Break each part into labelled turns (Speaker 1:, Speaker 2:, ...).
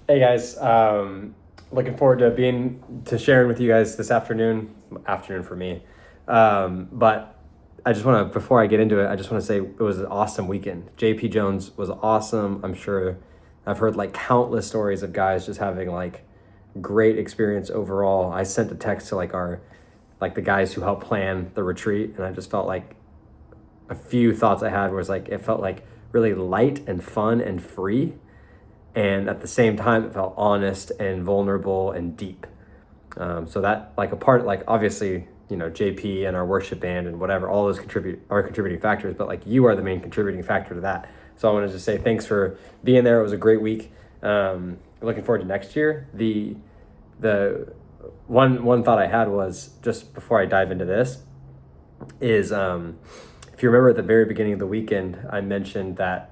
Speaker 1: Hey guys, looking forward to sharing with you guys this afternoon for me. But I just want to, before I get into it, I just want to say it was an awesome weekend. JP Jones was awesome. I'm sure I've heard like countless stories of guys just having like great experience overall. I sent a text to like the guys who helped plan the retreat, and I just felt like a few thoughts I had was like it felt like really light and fun and free, and at the same time it felt honest and vulnerable and deep. So that like a part, like obviously JP and our worship band and whatever, all those are contributing factors, but like you are the main contributing factor to that. So I want to just say thanks for being there. It was a great week. Looking forward to next year. The one thought I had was, just before I dive into this, is if you remember at the very beginning of the weekend, I mentioned that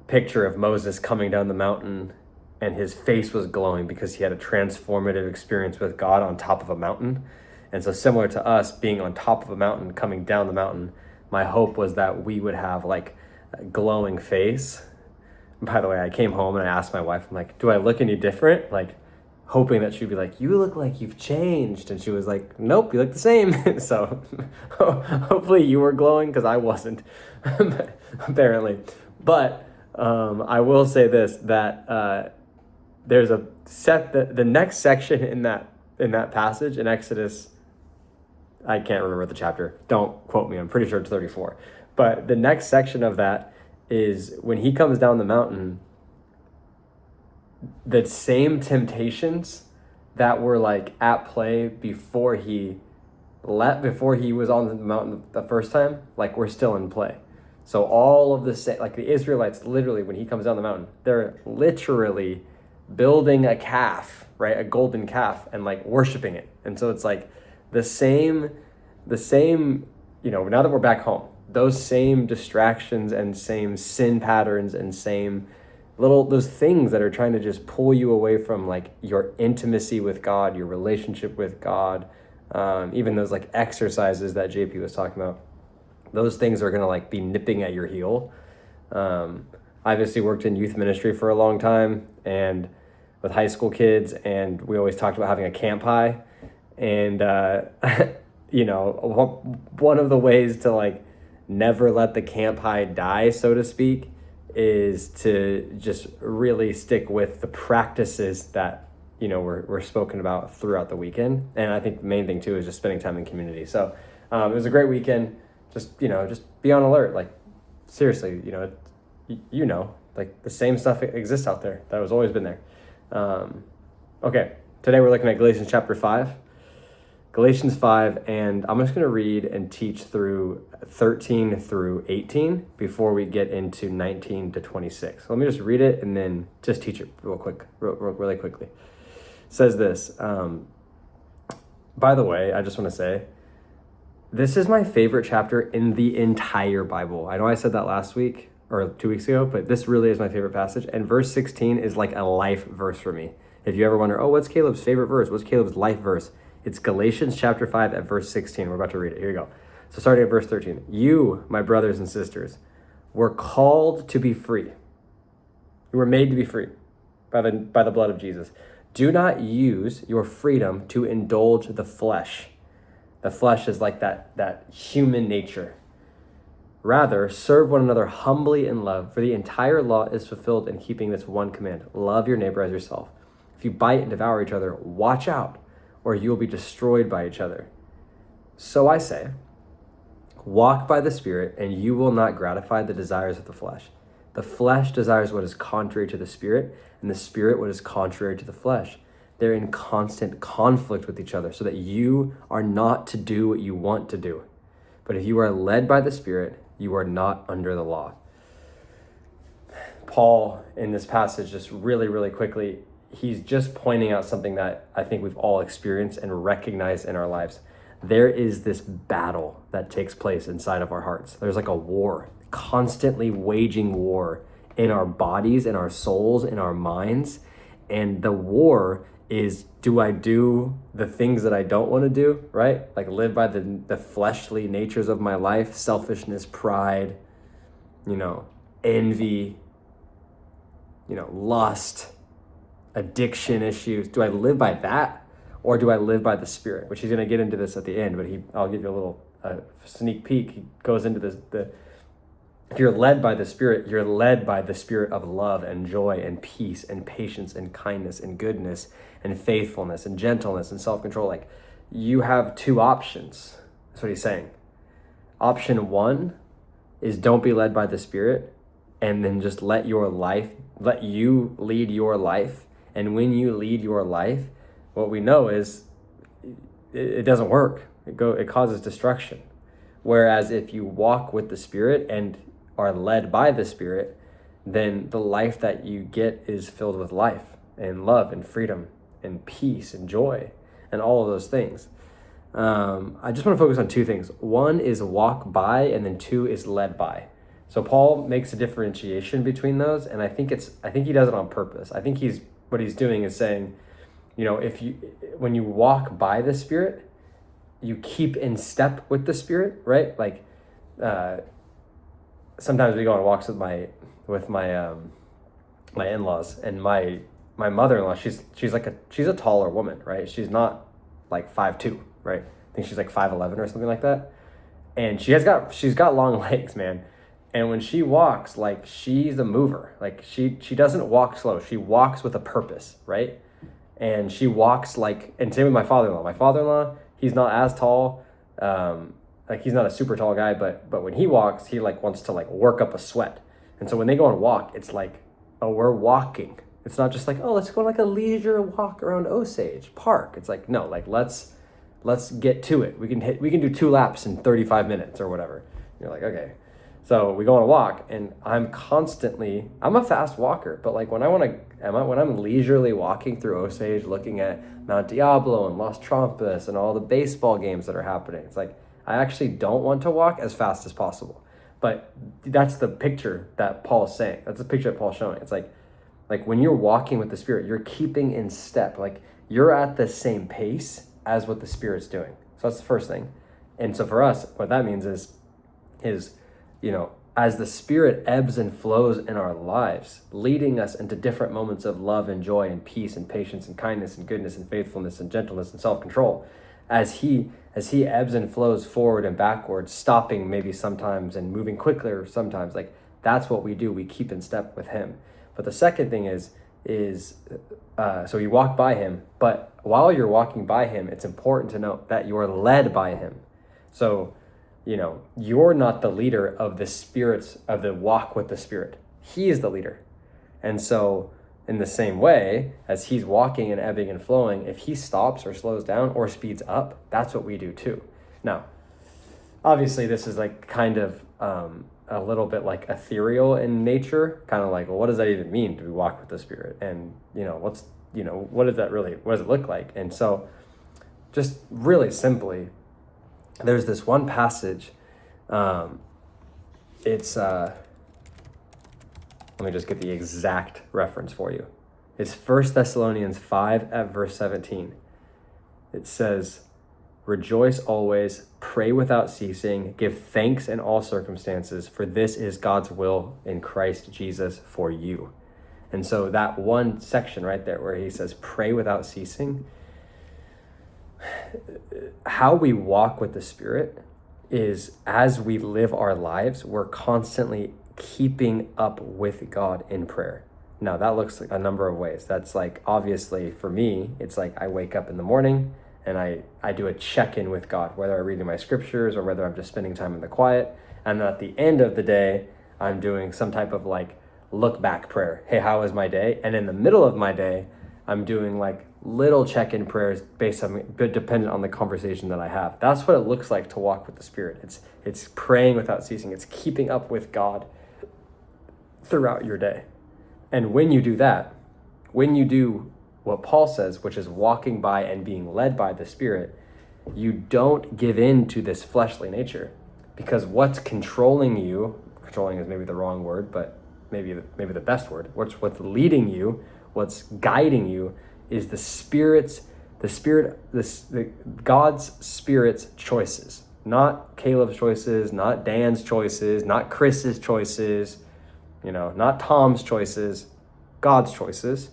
Speaker 1: picture of Moses coming down the mountain and his face was glowing because he had a transformative experience with God on top of a mountain. And so, similar to us being on top of a mountain, coming down the mountain, my hope was that we would have like a glowing face. By the way, I came home and I asked my wife, I'm like, do I look any different? Like, hoping that she'd be like, you look like you've changed. And she was like, nope, you look the same. So hopefully you were glowing, because I wasn't, apparently. But I will say this, that there's the next section in that passage in Exodus. I can't remember the chapter. Don't quote me. I'm pretty sure it's 34. But the next section of that is when he comes down the mountain, the same temptations that were like at play before he was on the mountain the first time, like we're still in play. So all of the like the Israelites, literally when he comes down the mountain, they're literally building a calf, right? A golden calf, and like worshiping it. And so it's like the same, now that we're back home, those same distractions and same sin patterns and same those things that are trying to just pull you away from like your intimacy with God, your relationship with God, even those like exercises that JP was talking about, those things are gonna like be nipping at your heel. I obviously worked in youth ministry for a long time and with high school kids, and we always talked about having a camp high. And one of the ways to like never let the camp high die, so to speak, is to just really stick with the practices that were spoken about throughout the weekend. And I think the main thing too is just spending time in community. So it was a great weekend. Just be on alert. Like seriously, like the same stuff exists out there that has always been there. Okay, today we're looking at Galatians chapter 5. Galatians 5, and I'm just going to read and teach through 13 through 18 before we get into 19 to 26. Let me just read it and then just teach it really quickly. It says this. By the way, I just want to say, this is my favorite chapter in the entire Bible. I know I said that last week or 2 weeks ago, but this really is my favorite passage. And verse 16 is like a life verse for me. If you ever wonder, oh, what's Caleb's favorite verse? What's Caleb's life verse? It's Galatians chapter 5 at verse 16. We're about to read it. Here you go. So starting at verse 13. You, my brothers and sisters, were called to be free. You were made to be free by the blood of Jesus. Do not use your freedom to indulge the flesh. The flesh is like that human nature. Rather, serve one another humbly in love, for the entire law is fulfilled in keeping this one command: love your neighbor as yourself. If you bite and devour each other, watch out, or you will be destroyed by each other. So I say, walk by the Spirit, and you will not gratify the desires of the flesh. The flesh desires what is contrary to the Spirit, and the Spirit what is contrary to the flesh. They're in constant conflict with each other, so that you are not to do what you want to do. But if you are led by the Spirit, you are not under the law. Paul, in this passage, just really, really quickly, he's just pointing out something that I think we've all experienced and recognized in our lives. There is this battle that takes place inside of our hearts. There's like a war, constantly waging war in our bodies, in our souls, in our minds. And the war is, do I do the things that I don't want to do, right? Like live by the fleshly natures of my life, selfishness, pride, envy, lust, addiction issues? Do I live by that, or do I live by the Spirit? Which he's going to get into this at the end, but I'll give you a little sneak peek. He goes into this. If you're led by the Spirit, you're led by the Spirit of love and joy and peace and patience and kindness and goodness and faithfulness and gentleness and self-control. Like, you have two options. That's what he's saying. Option one is don't be led by the Spirit, and then just let you lead your life. And when you lead your life, what we know is it doesn't work. It causes destruction. Whereas if you walk with the Spirit and are led by the Spirit, then the life that you get is filled with life and love and freedom and peace and joy and all of those things. I just want to focus on two things. One is walk by, and then two is led by. So Paul makes a differentiation between those, and I think he does it on purpose. I think what he's doing is saying, when you walk by the Spirit, you keep in step with the Spirit, right? Like, sometimes we go on walks with my in-laws, and my mother-in-law, she's a taller woman, right? She's not like 5'2", right? I think she's like 5'11" or something like that. And she's got long legs, man. And when she walks, like, she's a mover. Like, she doesn't walk slow. She walks with a purpose, right? And she walks and same with my father-in-law. My father-in-law, he's not as tall. He's not a super tall guy, but when he walks, he wants to work up a sweat. And so when they go on a walk, it's like, oh, we're walking. It's not just oh, let's go on a leisure walk around Osage Park. It's like, no, let's get to it. We can do 2 laps in 35 minutes or whatever. You're like, okay. So we go on a walk, and I'm a fast walker, but when I'm leisurely walking through Osage, looking at Mount Diablo and Los Trompas and all the baseball games that are happening, it's like, I actually don't want to walk as fast as possible. But that's the picture that Paul's saying. That's the picture that Paul's showing. It's like when you're walking with the Spirit, you're keeping in step. You're at the same pace as what the Spirit's doing. So that's the first thing. And so for us, what that means is as the Spirit ebbs and flows in our lives, leading us into different moments of love and joy and peace and patience and kindness and goodness and faithfulness and gentleness and self-control, as he ebbs and flows forward and backwards, stopping maybe sometimes and moving quicker sometimes, that's what we do. We keep in step with him. But the second thing is so you walk by him, but while you're walking by him, it's important to note that you're led by him. So, you're not the leader of the walk with the Spirit. He is the leader. And so in the same way as he's walking and ebbing and flowing, if he stops or slows down or speeds up, that's what we do too. Now, obviously this is kind of a little bit ethereal in nature, kind of well, what does that even mean to walk with the Spirit? And what does it look like? And so just really simply, there's this one passage, it's let me just get the exact reference for you. It's 1 Thessalonians 5 at verse 17. It says, "Rejoice always, pray without ceasing, give thanks in all circumstances, for this is God's will in Christ Jesus for you." And so that one section right there where he says, pray without ceasing, how we walk with the Spirit is as we live our lives, we're constantly keeping up with God in prayer. Now that looks like a number of ways. That's obviously for me, it's I wake up in the morning and I do a check-in with God, whether I'm reading my scriptures or whether I'm just spending time in the quiet. And then at the end of the day, I'm doing some type of look back prayer. Hey, how was my day? And in the middle of my day, I'm doing little check-in prayers dependent on the conversation that I have. That's what it looks like to walk with the Spirit. It's praying without ceasing. It's keeping up with God throughout your day. And when you do that, when you do what Paul says, which is walking by and being led by the Spirit, you don't give in to this fleshly nature, because what's controlling is maybe the wrong word, but maybe the best word. What's leading you, what's guiding you is God's Spirit's choices, not Caleb's choices, not Dan's choices, not Chris's choices, not Tom's choices, God's choices.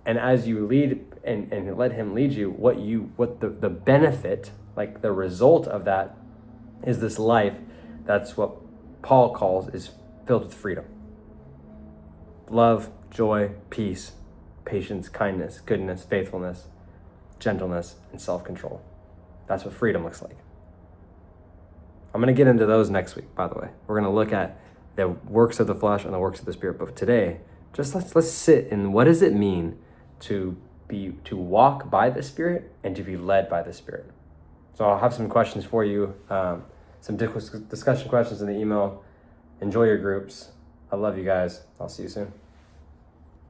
Speaker 1: And as you lead and let him lead you, what the benefit, like the result of that, is this life that's what Paul calls is filled with freedom. Love, joy, peace, patience, kindness, goodness, faithfulness, gentleness, and self-control. That's what freedom looks like. I'm going to get into those next week, by the way. We're going to look at the works of the flesh and the works of the Spirit. But today, just let's sit in what does it mean to walk by the Spirit and to be led by the Spirit. So I'll have some questions for you, some discussion questions in the email. Enjoy your groups. I love you guys. I'll see you soon.